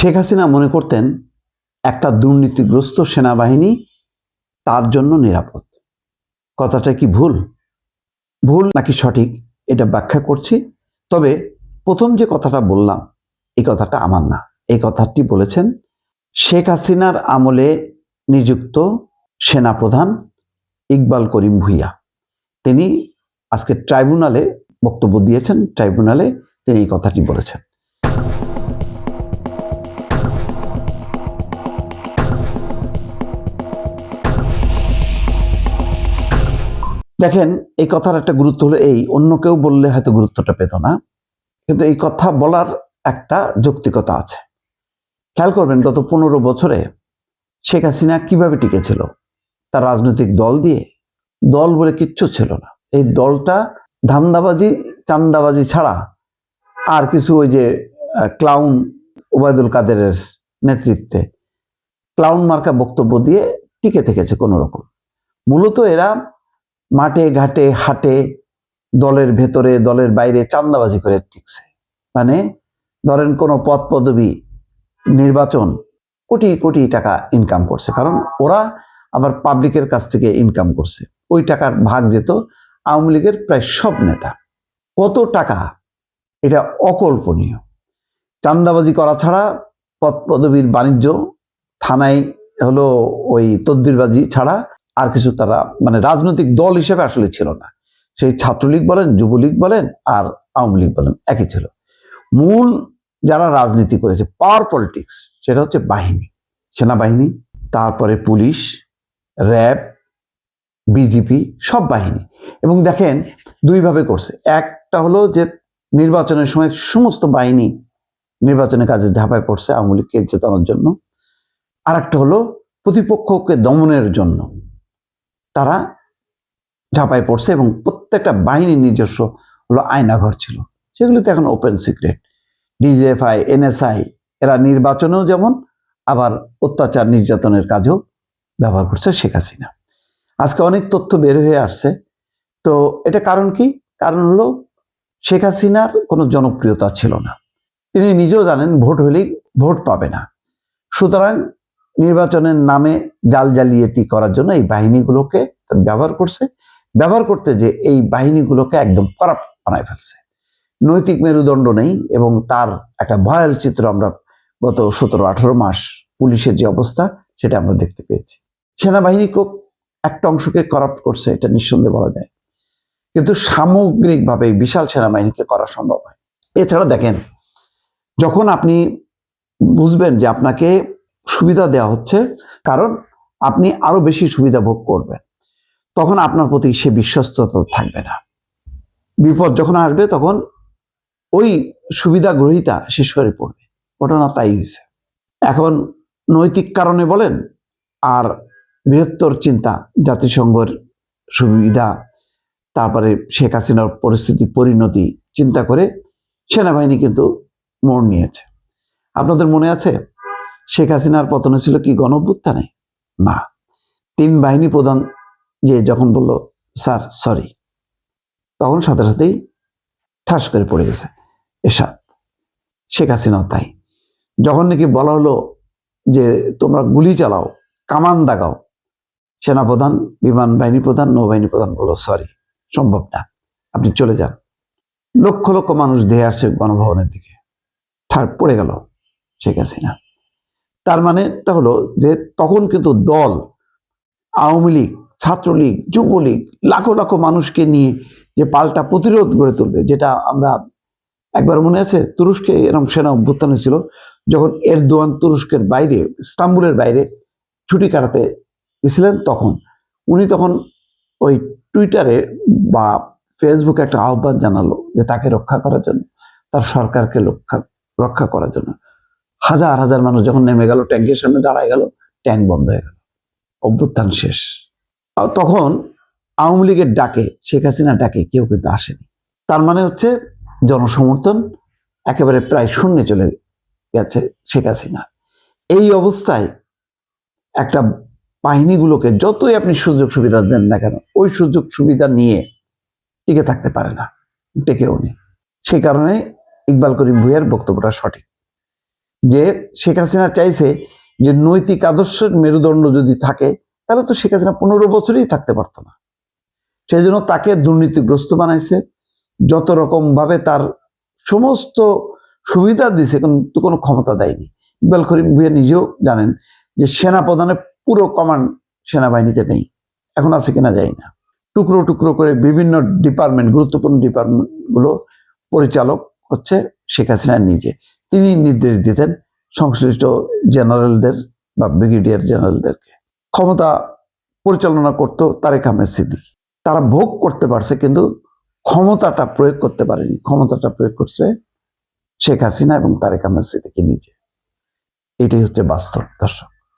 শেখ হাসিনা মনে করতেন একটা দুর্নীতিগ্রস্ত সেনাবাহিনী তার জন্য নিরাপদ। কথাটা কি ভুল নাকি সঠিক এটা ব্যাখ্যা করছি। তবে প্রথম যে কথাটা বললাম এই কথাটা আমার না, এই কথাটি বলেছেন শেখ হাসিনার আমলে নিযুক্ত সেনাপ্রধান ইকবাল করিম ভূঁইয়া। তিনি আজকে ট্রাইব্যুনালে বক্তব্য দিয়েছেন, ট্রাইব্যুনালে তিনি এই কথাটি বলেছেন। দেখেন, এই কথার একটা গুরুত্ব হলো এই, অন্য কেউ বললে হয়তো গুরুত্বটা পেত না, কিন্তু এই কথা বলার একটা যৌক্তিকতা আছে। খেয়াল করবেন, গত 15 বছরে শেখ হাসিনা কিভাবে টিকেছিল? তার রাজনৈতিক দল দিয়ে। দল বলে কিচ্ছু ছিল না। এই দলটা ধান্দাবাজি চান্দাবাজি ছাড়া আর কিছু, ওই যে ক্লাউন ওবায়দুল কাদেরের নেতৃত্বে ক্লাউন মার্কা বক্তব্য দিয়ে টিকে থেকেছে কোন রকম। মূলত এরা মাঠে ঘাটে হাটে দলের ভেতরে দলের বাইরে চান্দাবাজি করে টিকছে। মানে ধরেন কোনো পদ পদবি নির্বাচন কোটি কোটি টাকা ইনকাম করছে, কারণ ওরা আবার পাবলিকের কাছ থেকে ইনকাম করছে। ওই টাকার ভাগ যেত আওয়ামী লীগের প্রায় সব নেতা। কত টাকা, এটা অকল্পনীয়। চান্দাবাজি করা ছাড়া পদ পদবীর বাণিজ্য, থানায় হলো ওই তদবিরবাজি ছাড়া আর কিছু তারা মানে রাজনৈতিক দল হিসেবে আসলে ছিল না। সেই ছাত্রলীগ বলেন, যুবলীগ বলেন আর আওয়ামী লীগ বলেন, একই ছিল। মূল যারা রাজনীতি করেছে পাওয়ার পলিটিক্স, সেটা হচ্ছে বাহিনী, সেনাবাহিনী, তারপরে পুলিশ, র্যাব, বিজিপি, সব বাহিনী। এবং দেখেন দুইভাবে করছে। একটা হলো যে নির্বাচনের সময় সমস্ত বাহিনী নির্বাচনের কাজে ঝাঁপায় পড়ছে আওয়ামী লীগকে জেতানোর জন্য। আর একটা হলো প্রতিপক্ষকে দমনের জন্য তারা ঝাঁপায় পড়ছে, এবং প্রত্যেকটা বাহিনীর নিজস্ব হলো আয়নাঘর ছিল, সেগুলিতে এখন ওপেন সিক্রেট। ডিজিএফআই, এনএসআই এরা নির্বাচনেও যেমন, আবার অত্যাচার নির্যাতনের কাজেও ব্যবহার করছে শেখ হাসিনা। আজকে অনেক তথ্য বের হয়ে আসছে। তো এটা কারণ কি? কারণ হলো শেখ হাসিনার কোনো জনপ্রিয়তা ছিল না। তিনি নিজেও জানেন ভোট হলেই ভোট পাবে না, সুতরাং নির্বাচনের নামে জাল জালিয়াতি করার জন্য এই বাহিনীগুলোকে ব্যবহার করছে। ব্যবহার করতে যে এই বাহিনীগুলোকে একদম করাপ্ট বানায় ফেলছে। নৈতিক মেরুদণ্ড নেই, এবং তার একটা ভয়াল চিত্র আমরা গত 17-18 মাস পুলিশের যে অবস্থা সেটা আমরা দেখতে পেয়েছি। সেনাবাহিনীকে একটা অংশকে করাপ্ট করছে, এটা নিঃসন্দেহে বলা যায়, কিন্তু সামগ্রিকভাবে বিশাল সেনাবাহিনীকে করা সম্ভব হয়। এছাড়া দেখেন, যখন আপনি বুঝবেন যে আপনাকে সুবিধা দেওয়া হচ্ছে কারণ আপনি আরো বেশি সুবিধা ভোগ করবেন, তখন আপনার প্রতি সে বিশ্বস্ততা থাকবে না। বিপদ যখন আসবে তখন ওই সুবিধা গ্রহীতা সে সরে পড়বে। ঘটনা তাই হয়েছে। এখন নৈতিক কারণে বলেন আর বৃহত্তর চিন্তা, জাতিসংঘের সুবিধা, তারপরে শেখ হাসিনার পরিণতি চিন্তা করে সেনাবাহিনী কিন্তু মোড় নিয়েছে। আপনাদের মনে আছে শেখ হাসিনার পতন ছিল কি গণঅভ্যুত্থানে? না, 3 বাহিনী প্রধান যে যখন বলল স্যার সরি, তখন সাথে সাথেই ঠাস করে পড়ে গেছে এরশাদ। শেখ হাসিনাও তাই। যখন নাকি বলা হলো যে তোমরা গুলি চালাও, কামান দাগাও, সেনাপ্রধান, বিমান বাহিনী প্রধান, নৌবাহিনী প্রধান বলল সরি, সম্ভব না, আপনি চলে যান। লক্ষ লক্ষ মানুষ ধেয়ে আসছে গণভবনের দিকে, ঠাড় পড়ে গেল শেখ হাসিনা। তার মানে এটা হলো যে তখন কিন্তু দল, আওয়ামী লীগ, ছাত্রলীগ, যুবলীগ, লাখো লাখো মানুষকে নিয়ে যে পাল্টা প্রতিরোধ গড়ে তুলবে, যেটা আমরা একবার মনে আছে তুরস্কে এরকম সেনা অভ্যুত্থান হয়েছিল, যখন এরদোয়ান তুরস্কের বাইরে, ইস্তাম্বুলের বাইরে ছুটি কাটাতে গেছিলেন, তখন উনি ওই টুইটারে বা ফেসবুকে একটা আহ্বান জানালো যে তাকে রক্ষা করার জন্য, তার সরকারকে রক্ষা করার জন্য। হাজার হাজার মানুষ যখন নেমে গেল, ট্যাঙ্কের সামনে দাঁড়ায় গেল, ট্যাঙ্ক বন্ধ হয়ে গেল, অভ্যুত্থান শেষ। তখন আওয়ামী লীগের ডাকে, শেখ হাসিনার ডাকে কেউ কিন্তু আসেনি। তার মানে হচ্ছে জনসমর্থন একেবারে প্রায় শূন্যে চলে গেছে শেখ হাসিনা। এই অবস্থায় একটা বাহিনীগুলোকে যতই আপনি সুযোগ সুবিধা দেন না কেন, ওই সুযোগ সুবিধা নিয়ে টিকে থাকতে পারে না, টেকেও নেই। সেই কারণে ইকবাল করিম ভূঁইয়ার বক্তব্যটা সঠিক। যে শেখ হাসিনা চাইছে যে নৈতিক আদর্শের মেরুদণ্ড যদি থাকে তাহলে তো শেখ হাসিনা 15 বছরই থাকতে পারতো না। সেই জন্য তাকে দুর্নীতিগ্রস্ত বানাইছে, যত রকম ভাবে তার সমস্ত সুবিধা দিছে, কিন্তু কোনো ক্ষমতা দেয়নি। ইকবাল করিম ভূঁইয়া নিজেও জানেন যে সেনা প্রধানের পুরো কমান্ড সেনাবাহিনীতে নেই, এখন আছে কিনা জানি না। টুকরো টুকরো করে বিভিন্ন ডিপার্টমেন্ট, গুরুত্বপূর্ণ ডিপার্টমেন্টগুলো পরিচালক হচ্ছে শেখ হাসিনা নিজে। তিনি নির্দেশ দিতেন সংশ্লিষ্ট জেনারেলদের বা ব্রিগেডিয়ার জেনারেলদেরকে। ক্ষমতা পরিচালনা করত তারেক আহমেদ সিদ্দিকী। তারা ভোগ করতে পারছে কিন্তু ক্ষমতাটা প্রয়োগ করতে পারেনি। ক্ষমতাটা প্রয়োগ করছে শেখ হাসিনা এবং তারেক আহমেদ সিদ্দিকী নিজে। এটাই হচ্ছে বাস্তব, দর্শক।